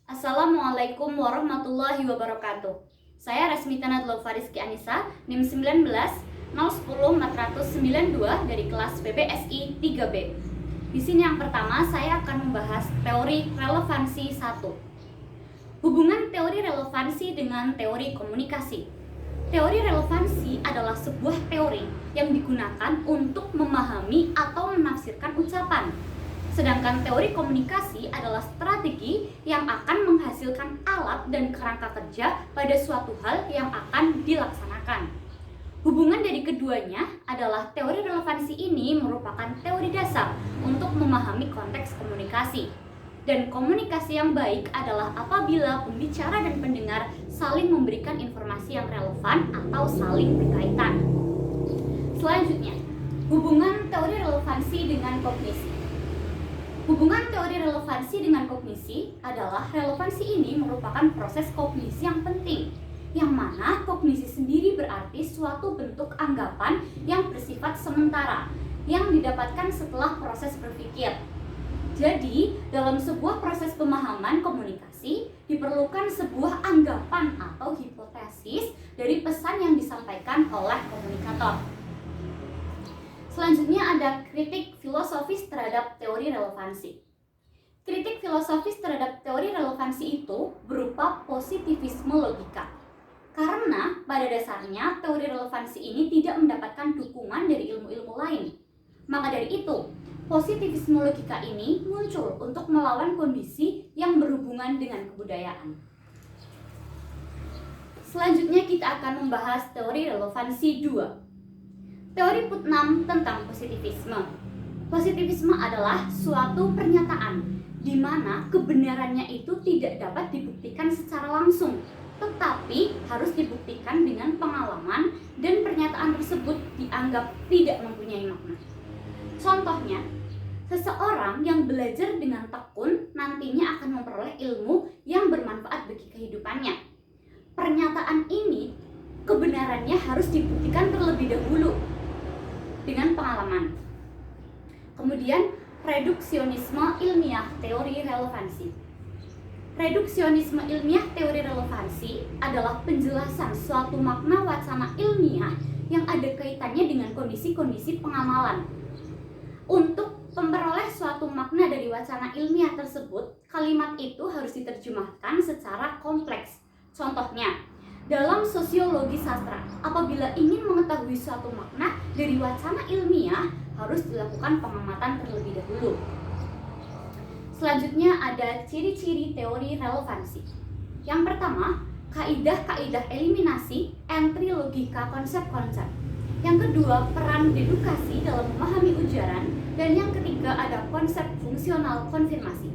Assalamualaikum warahmatullahi wabarakatuh. Saya Resmita Nadlo Fariski Anissa, NIM 19 010 492 dari kelas PPSI 3B. Di sini yang pertama saya akan membahas teori relevansi 1. Hubungan teori relevansi dengan teori komunikasi. Teori relevansi adalah sebuah teori yang digunakan untuk memahami atau menafsirkan ucapan. Sedangkan teori komunikasi adalah strategi yang akan menghasilkan alat dan kerangka kerja pada suatu hal yang akan dilaksanakan. Hubungan dari keduanya adalah teori relevansi ini merupakan teori dasar untuk memahami konteks komunikasi. Dan komunikasi yang baik adalah apabila pembicara dan pendengar saling memberikan informasi yang relevan atau saling berkaitan. Selanjutnya, hubungan teori relevansi dengan kognisi. Hubungan teori relevansi dengan kognisi adalah relevansi ini merupakan proses kognisi yang penting, yang mana kognisi sendiri berarti suatu bentuk anggapan yang bersifat sementara, yang didapatkan setelah proses berpikir. Jadi, dalam sebuah proses pemahaman komunikasi, diperlukan sebuah anggapan atau hipotesis dari pesan yang disampaikan oleh komunikator. Selanjutnya ada kritik filosofis terhadap teori relevansi. Kritik filosofis terhadap teori relevansi itu berupa positivisme logika. Karena pada dasarnya teori relevansi ini tidak mendapatkan dukungan dari ilmu-ilmu lain. Maka dari itu, positivisme logika ini muncul untuk melawan kondisi yang berhubungan dengan kebudayaan. Selanjutnya kita akan membahas teori relevansi 2. Teori Putnam tentang positivisme. Positivisme adalah suatu pernyataan di mana kebenarannya itu tidak dapat dibuktikan secara langsung, tetapi harus dibuktikan dengan pengalaman dan pernyataan tersebut dianggap tidak mempunyai makna. Contohnya, seseorang yang belajar dengan tekun nantinya akan memperoleh ilmu yang bermanfaat bagi kehidupannya. Pernyataan ini kebenarannya harus dibuktikan terlebih dahulu dengan pengalaman. Kemudian, reduksionisme ilmiah teori relevansi. Reduksionisme ilmiah teori relevansi adalah penjelasan suatu makna wacana ilmiah yang ada kaitannya dengan kondisi-kondisi pengamalan. Untuk memperoleh suatu makna dari wacana ilmiah tersebut, kalimat itu harus diterjemahkan secara kompleks. Contohnya, dalam sosiologi sastra, apabila ingin mengetahui suatu makna dari wacana ilmiah, harus dilakukan pengamatan terlebih dahulu. Selanjutnya ada ciri-ciri teori relevansi. Yang pertama, kaidah-kaidah eliminasi, entry logika konsep-konsep. Yang kedua, peran dedukasi dalam memahami ujaran. Dan yang ketiga ada konsep fungsional konfirmasi.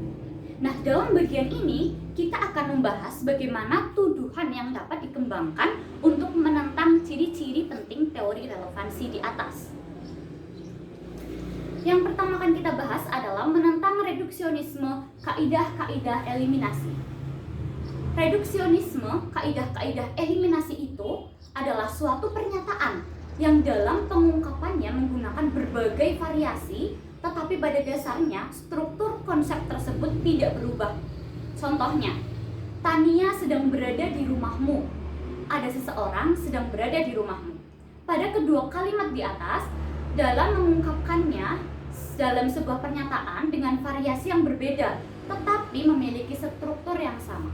Nah, dalam bagian ini kita akan membahas bagaimana tuduhan yang dapat dikembangkan untuk menentang ciri-ciri penting teori relevansi di atas. Yang pertama akan kita bahas adalah menentang reduksionisme kaidah-kaidah eliminasi. Reduksionisme kaidah-kaidah eliminasi itu adalah suatu pernyataan yang dalam pengungkapannya menggunakan berbagai variasi, tetapi pada dasarnya struktur konsep tersebut tidak berubah. Contohnya, Tania sedang berada di rumahmu. Ada seseorang sedang berada di rumahmu. Pada kedua kalimat di atas, dalam mengungkapkannya dalam sebuah pernyataan dengan variasi yang berbeda, tetapi memiliki struktur yang sama.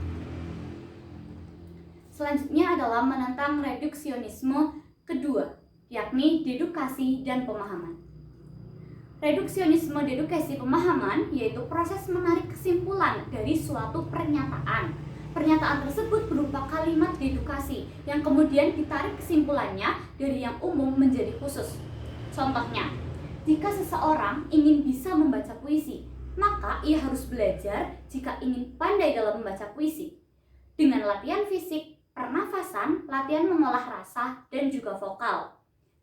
Selanjutnya adalah menentang reduksionisme kedua, yakni dedukasi dan pemahaman. Reduksionisme dedukasi pemahaman yaitu proses menarik kesimpulan dari suatu pernyataan. Pernyataan tersebut berupa kalimat dedukasi yang kemudian ditarik kesimpulannya dari yang umum menjadi khusus. Contohnya, jika seseorang ingin bisa membaca puisi, maka ia harus belajar jika ingin pandai dalam membaca puisi. Dengan latihan fisik, pernafasan, latihan mengolah rasa, dan juga vokal.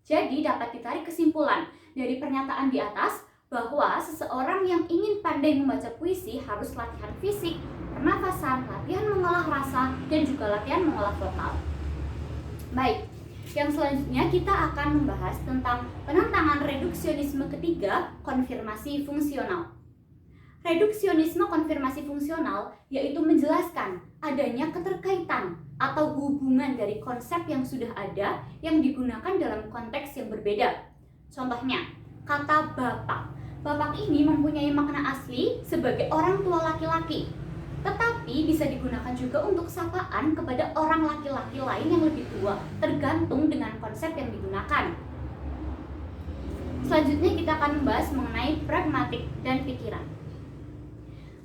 Jadi dapat ditarik kesimpulan dari pernyataan di atas bahwa seseorang yang ingin pandai membaca puisi harus latihan fisik, pernafasan, latihan mengolah rasa, dan juga latihan mengolah vokal. Baik, yang selanjutnya kita akan membahas tentang penentangan reduksionisme ketiga, konfirmasi fungsional. Reduksionisme konfirmasi fungsional yaitu menjelaskan adanya keterkaitan atau hubungan dari konsep yang sudah ada yang digunakan dalam konteks yang berbeda. Contohnya, kata bapak. Bapak ini mempunyai makna asli sebagai orang tua laki-laki, tetapi bisa digunakan juga untuk sapaan kepada orang laki-laki lain yang lebih tua, tergantung dengan konsep yang digunakan. Selanjutnya kita akan membahas mengenai pragmatik dan pikiran.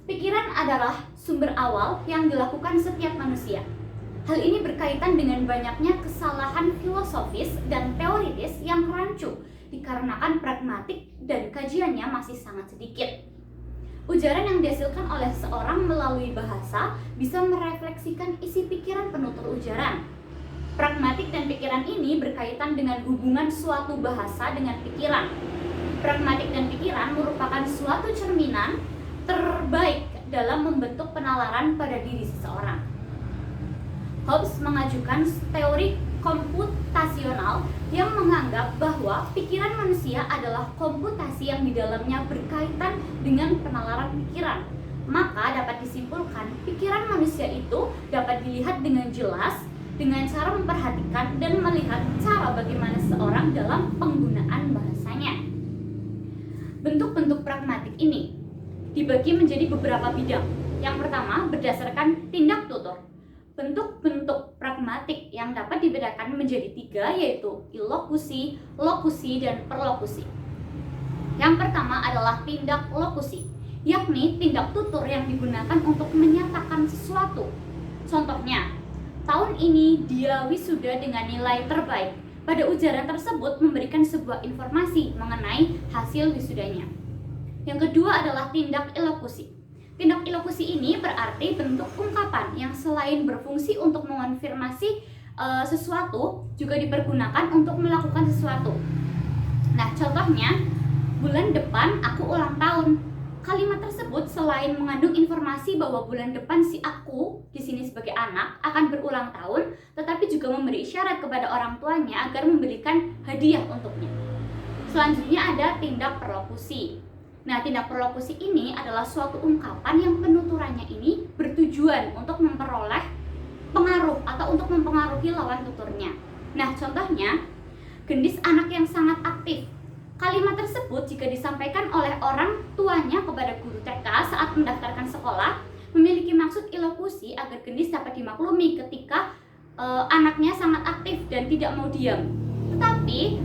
Pikiran adalah sumber awal yang dilakukan setiap manusia. Hal ini berkaitan dengan banyaknya kesalahan filosofis dan teoritis yang rancu dikarenakan pragmatik dan kajiannya masih sangat sedikit. Ujaran yang dihasilkan oleh seseorang melalui bahasa bisa merefleksikan isi pikiran penutur ujaran. Pragmatik dan pikiran ini berkaitan dengan hubungan suatu bahasa dengan pikiran. Pragmatik dan pikiran merupakan suatu cerminan terbaik dalam membentuk penalaran pada diri seseorang. Hobbes mengajukan teori komputasional yang menganggap bahwa pikiran manusia adalah komputasi yang di dalamnya berkaitan dengan penalaran pikiran. Maka dapat disimpulkan pikiran manusia itu dapat dilihat dengan jelas dengan cara memperhatikan dan melihat cara bagaimana seseorang dalam penggunaan bahasanya. Bentuk-bentuk pragmatik ini dibagi menjadi beberapa bidang. Yang pertama, berdasarkan tindak tutur. Bentuk-bentuk pragmatik yang dapat dibedakan menjadi 3, yaitu ilokusi, lokusi, dan perlokusi. Yang pertama adalah tindak lokusi, yakni tindak tutur yang digunakan untuk menyatakan sesuatu. Contohnya, tahun ini dia wisuda dengan nilai terbaik. Pada ujaran tersebut memberikan sebuah informasi mengenai hasil wisudanya. Yang kedua adalah tindak ilokusi. Tindak ilokusi ini berarti bentuk ungkapan yang selain berfungsi untuk mengonfirmasi sesuatu, juga dipergunakan untuk melakukan sesuatu. Nah, contohnya, bulan depan aku ulang tahun. Kalimat tersebut selain mengandung informasi bahwa bulan depan si aku, di sini sebagai anak, akan berulang tahun, tetapi juga memberi isyarat kepada orang tuanya agar memberikan hadiah untuknya. Selanjutnya ada tindak perlokusi. Nah, tindak perlokusi ini adalah suatu ungkapan yang penuturannya ini bertujuan untuk memperoleh pengaruh atau untuk mempengaruhi lawan tuturnya. Nah, contohnya, gendis anak yang sangat aktif. Kalimat tersebut jika disampaikan oleh orang tuanya kepada guru TK saat mendaftarkan sekolah, memiliki maksud ilokusi agar gendis dapat dimaklumi ketika anaknya sangat aktif dan tidak mau diam. Tetapi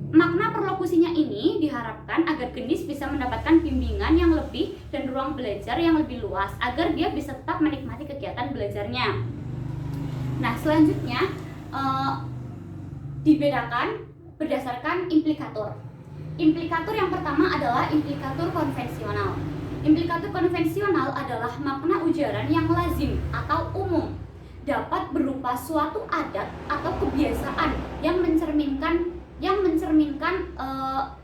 makna perlokusinya ini diharapkan agar gendis bisa mendapatkan bimbingan yang lebih dan ruang belajar yang lebih luas agar dia bisa tetap menikmati kegiatan belajarnya. Nah, selanjutnya dibedakan berdasarkan implikatur. Implikatur yang pertama adalah implikatur konvensional. Implikatur konvensional adalah makna ujaran yang lazim atau umum, dapat berupa suatu adat atau kebiasaan yang mencerminkan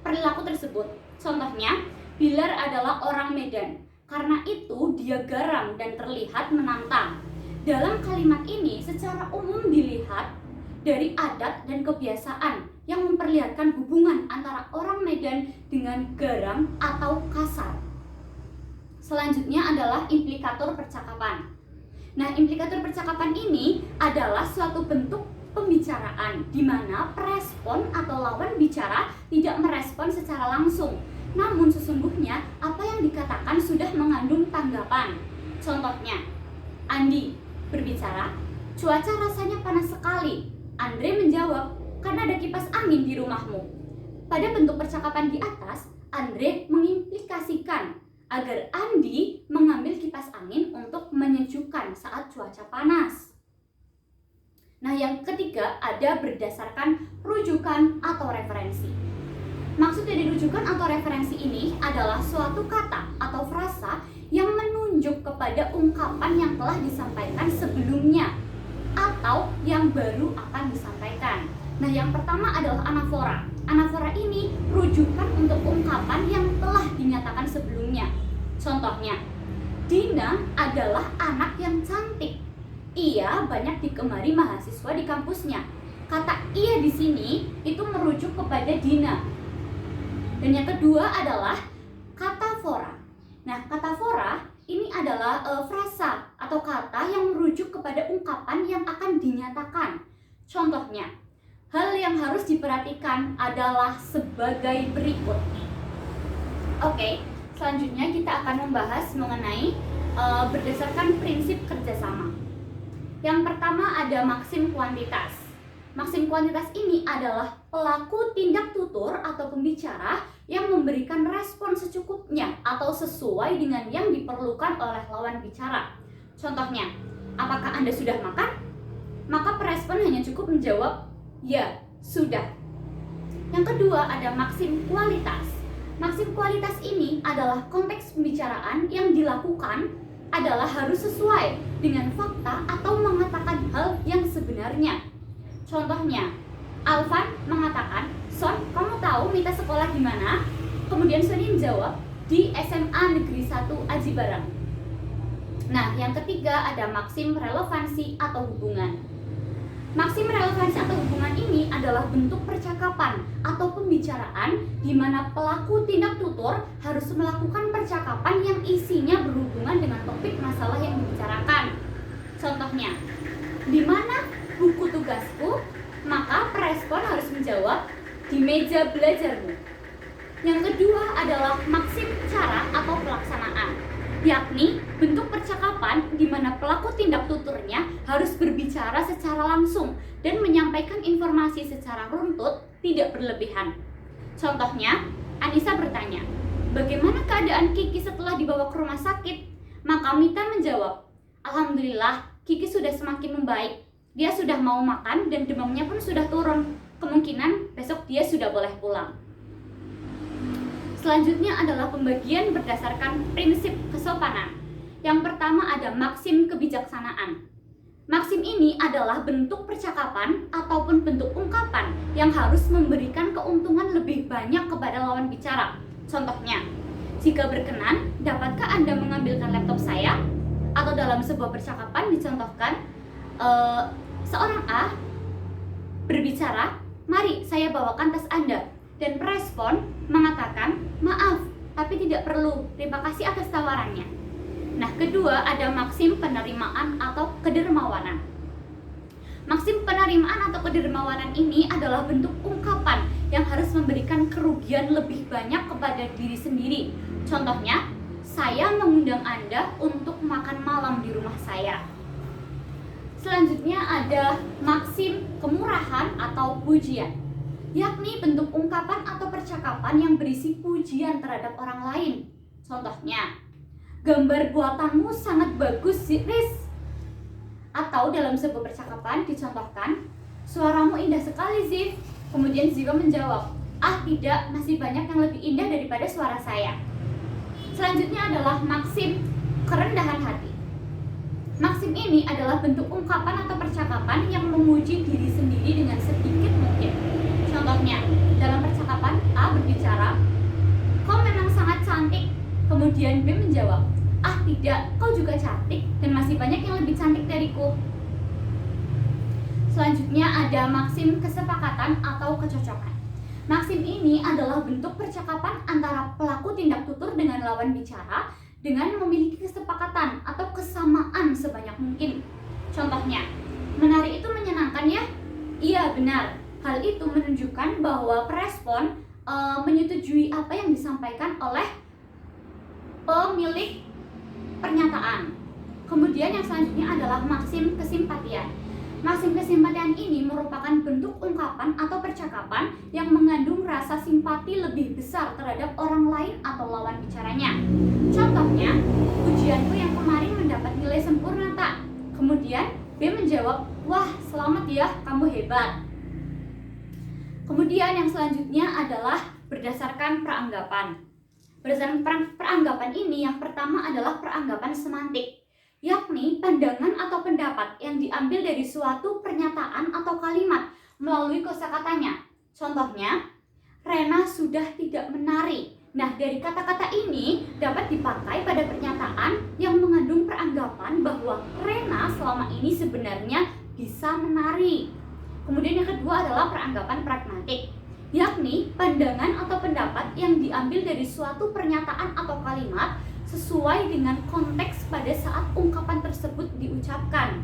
perilaku tersebut. Contohnya, Bilar adalah orang Medan, karena itu dia garang dan terlihat menantang. Dalam kalimat ini secara umum dilihat dari adat dan kebiasaan yang memperlihatkan hubungan antara orang Medan dengan garang atau kasar. Selanjutnya adalah implikator percakapan. Nah, implikator percakapan ini adalah suatu bentuk pembicaraan di mana respon atau lawan bicara tidak merespon secara langsung, namun sesungguhnya apa yang dikatakan sudah mengandung tanggapan. Contohnya, Andi berbicara, "Cuaca rasanya panas sekali." Andre menjawab, "Karena ada kipas angin di rumahmu." Pada bentuk percakapan di atas, Andre mengimplikasikan agar Andi mengambil kipas angin untuk menyejukkan saat cuaca panas. Nah, yang ketiga ada berdasarkan rujukan atau referensi. Maksud dari rujukan atau referensi ini adalah suatu kata atau frasa yang menunjuk kepada ungkapan yang telah disampaikan sebelumnya atau yang baru akan disampaikan. Nah, yang pertama adalah anafora. Anafora ini rujukan untuk ungkapan yang telah dinyatakan sebelumnya. Contohnya, Dina adalah anak yang cantik. Ia banyak digemari mahasiswa di kampusnya. Kata ia di sini itu merujuk kepada Dina. Dan yang kedua adalah katafora. Nah, Nah, katafora ini adalah frasa atau kata yang merujuk kepada ungkapan yang akan dinyatakan. Contohnya, hal yang harus diperhatikan adalah sebagai berikut. Oke, selanjutnya kita akan membahas mengenai berdasarkan prinsip kerjasama. Yang pertama ada maksim kuantitas. Maksim kuantitas ini adalah pelaku tindak tutur atau pembicara yang memberikan respon secukupnya atau sesuai dengan yang diperlukan oleh lawan bicara. Contohnya, apakah Anda sudah makan? Maka perespon hanya cukup menjawab, ya, sudah. Yang kedua ada maksim kualitas. Maksim kualitas ini adalah konteks pembicaraan yang dilakukan adalah harus sesuai dengan fakta atau mengatakan hal yang sebenarnya. Contohnya, Alvan mengatakan, Son, kamu tahu Mita sekolah di mana? Kemudian Soni menjawab, di SMA Negeri 1 Aji Barang. Nah, yang ketiga ada maksim relevansi atau hubungan. Maksim relevansi atau hubungan ini adalah bentuk percakapan atau pembicaraan di mana pelaku tindak tutur harus melakukan percakapan yang isinya berhubungan dengan topik masalah yang dibicarakan. Contohnya, di mana buku tugasku? Maka perespon harus menjawab, di meja belajarmu. Yang kedua adalah maksim cara atau pelaksanaan, yakni bentuk percakapan di mana pelaku tindak tuturnya harus berbicara secara langsung dan menyampaikan informasi secara runtut, tidak berlebihan. Contohnya, Anissa bertanya, bagaimana keadaan Kiki setelah dibawa ke rumah sakit? Maka Mita menjawab, Alhamdulillah, Kiki sudah semakin membaik. Dia sudah mau makan dan demamnya pun sudah turun. Kemungkinan besok dia sudah boleh pulang. Selanjutnya adalah pembagian berdasarkan prinsip kesopanan. Yang pertama ada maksim kebijaksanaan. Maksim ini adalah bentuk percakapan ataupun bentuk ungkapan yang harus memberikan keuntungan lebih banyak kepada lawan bicara. Contohnya, jika berkenan, dapatkah Anda mengambilkan laptop saya? Atau dalam sebuah percakapan dicontohkan, seorang A berbicara, mari saya bawakan tas Anda. Dan perespon mengatakan, maaf, tapi tidak perlu, terima kasih atas tawarannya. Nah, kedua ada maksim penerimaan atau kedermawanan. Maksim penerimaan atau kedermawanan ini adalah bentuk ungkapan yang harus memberikan kerugian lebih banyak kepada diri sendiri. Contohnya, saya mengundang Anda untuk makan malam di rumah saya. Selanjutnya ada maksim kemurahan atau pujian, yakni bentuk ungkapan atau percakapan yang berisi pujian terhadap orang lain. Contohnya, gambar buatanmu sangat bagus, Riz. Atau dalam sebuah percakapan dicontohkan, suaramu indah sekali, Zif. Kemudian Ziva menjawab, ah tidak, masih banyak yang lebih indah daripada suara saya. Selanjutnya adalah maksim kerendahan hati. Maksim ini adalah bentuk ungkapan atau percakapan yang memuji diri sendiri dengan sedikit mungkin. Contohnya, dalam percakapan A berbicara, kau memang sangat cantik. Kemudian B menjawab, ah tidak, kau juga cantik dan masih banyak yang lebih cantik dariku. Selanjutnya ada maksim kesepakatan atau kecocokan. Maksim ini adalah bentuk percakapan antara pelaku tindak tutur dengan lawan bicara dengan memiliki kesepakatan atau kesamaan sebanyak mungkin. Contohnya, menari itu menyenangkan ya? Iya, benar. Hal itu menunjukkan bahwa perespon menyetujui apa yang disampaikan oleh pemilik pernyataan. Kemudian yang selanjutnya adalah maksim kesimpatian. Maksim kesimpatian ini merupakan bentuk ungkapan atau percakapan yang mengandung rasa simpati lebih besar terhadap orang lain atau lawan bicaranya. Contohnya, ujianku yang kemarin mendapat nilai sempurna, tak? Kemudian B menjawab, wah selamat ya, kamu hebat. Kemudian yang selanjutnya adalah berdasarkan peranggapan. Berdasarkan peranggapan ini, yang pertama adalah peranggapan semantik, yakni pandangan atau pendapat yang diambil dari suatu pernyataan atau kalimat melalui kosakatanya. Contohnya, Rena sudah tidak menari. Nah, dari kata-kata ini dapat dipakai pada pernyataan yang mengandung peranggapan bahwa Rena selama ini sebenarnya bisa menari. Kemudian yang kedua adalah peranggapan pragmatik, yakni pandangan atau pendapat yang diambil dari suatu pernyataan atau kalimat sesuai dengan konteks pada saat ungkapan tersebut diucapkan.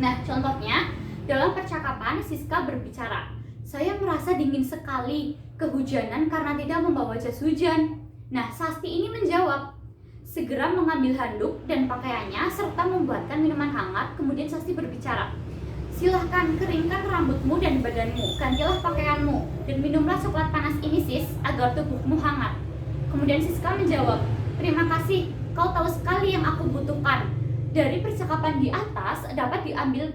Nah, contohnya dalam percakapan Siska berbicara, "Saya merasa dingin sekali, kehujanan karena tidak membawa jas hujan." Nah, Sasti ini menjawab, segera mengambil handuk dan pakaiannya serta membuatkan minuman hangat. Kemudian Sasti berbicara, "Silahkan keringkan rambutmu dan badanmu, gantilah pakaianmu, dan minumlah coklat panas ini sis, agar tubuhmu hangat." Kemudian Siska menjawab, "Terima kasih, kau tahu sekali yang aku butuhkan." Dari percakapan di atas dapat diambil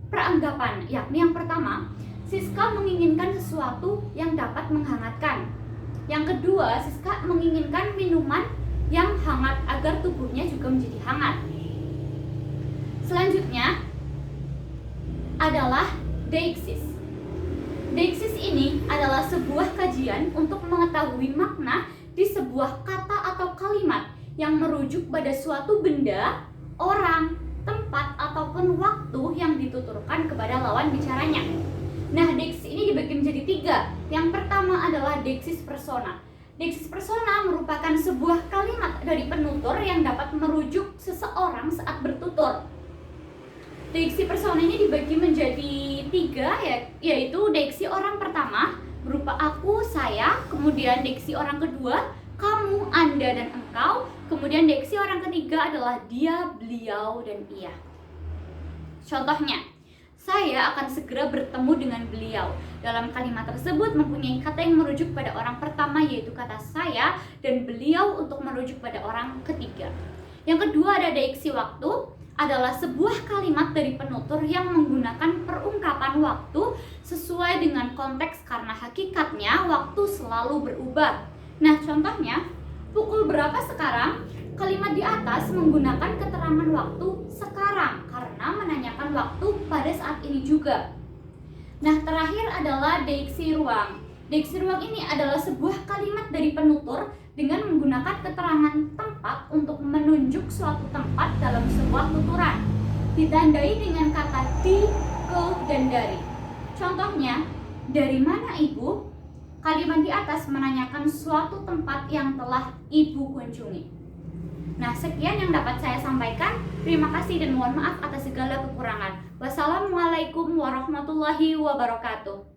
peranggapan, yakni yang pertama, Siska menginginkan sesuatu yang dapat menghangatkan. Yang kedua, Siska menginginkan minuman yang hangat agar tubuhnya juga menjadi hangat. Selanjutnya adalah deixis. Deixis ini adalah sebuah kajian untuk mengetahui makna di sebuah kata atau kalimat yang merujuk pada suatu benda, orang, tempat, ataupun waktu yang dituturkan kepada lawan bicaranya. Nah, deixis ini dibagi menjadi 3. Yang pertama adalah deixis persona. Deixis persona merupakan sebuah kalimat dari penutur yang dapat merujuk seseorang saat bertutur. Deiksi persona ini dibagi menjadi 3, yaitu deiksi orang pertama berupa aku, saya, kemudian deiksi orang kedua kamu, anda, dan engkau, kemudian deiksi orang ketiga adalah dia, beliau, dan ia. Contohnya, saya akan segera bertemu dengan beliau. Dalam kalimat tersebut mempunyai kata yang merujuk pada orang pertama, yaitu kata saya, dan beliau untuk merujuk pada orang ketiga. Yang kedua ada deiksi waktu, adalah sebuah kalimat dari penutur yang menggunakan perungkapan waktu sesuai dengan konteks karena hakikatnya waktu selalu berubah. Nah, contohnya, pukul berapa sekarang? Kalimat di atas menggunakan keterangan waktu sekarang karena menanyakan waktu pada saat ini juga. Nah, terakhir adalah deiksi ruang. Deiksi ruang ini adalah sebuah kalimat dari penutur dengan menggunakan keterangan tempat untuk menunjuk suatu tempat dalam sebuah tuturan, ditandai dengan kata di, ke, dan dari. Contohnya, dari mana ibu? Kalimat di atas menanyakan suatu tempat yang telah ibu kunjungi. Nah, sekian yang dapat saya sampaikan. Terima kasih dan mohon maaf atas segala kekurangan. Wassalamualaikum warahmatullahi wabarakatuh.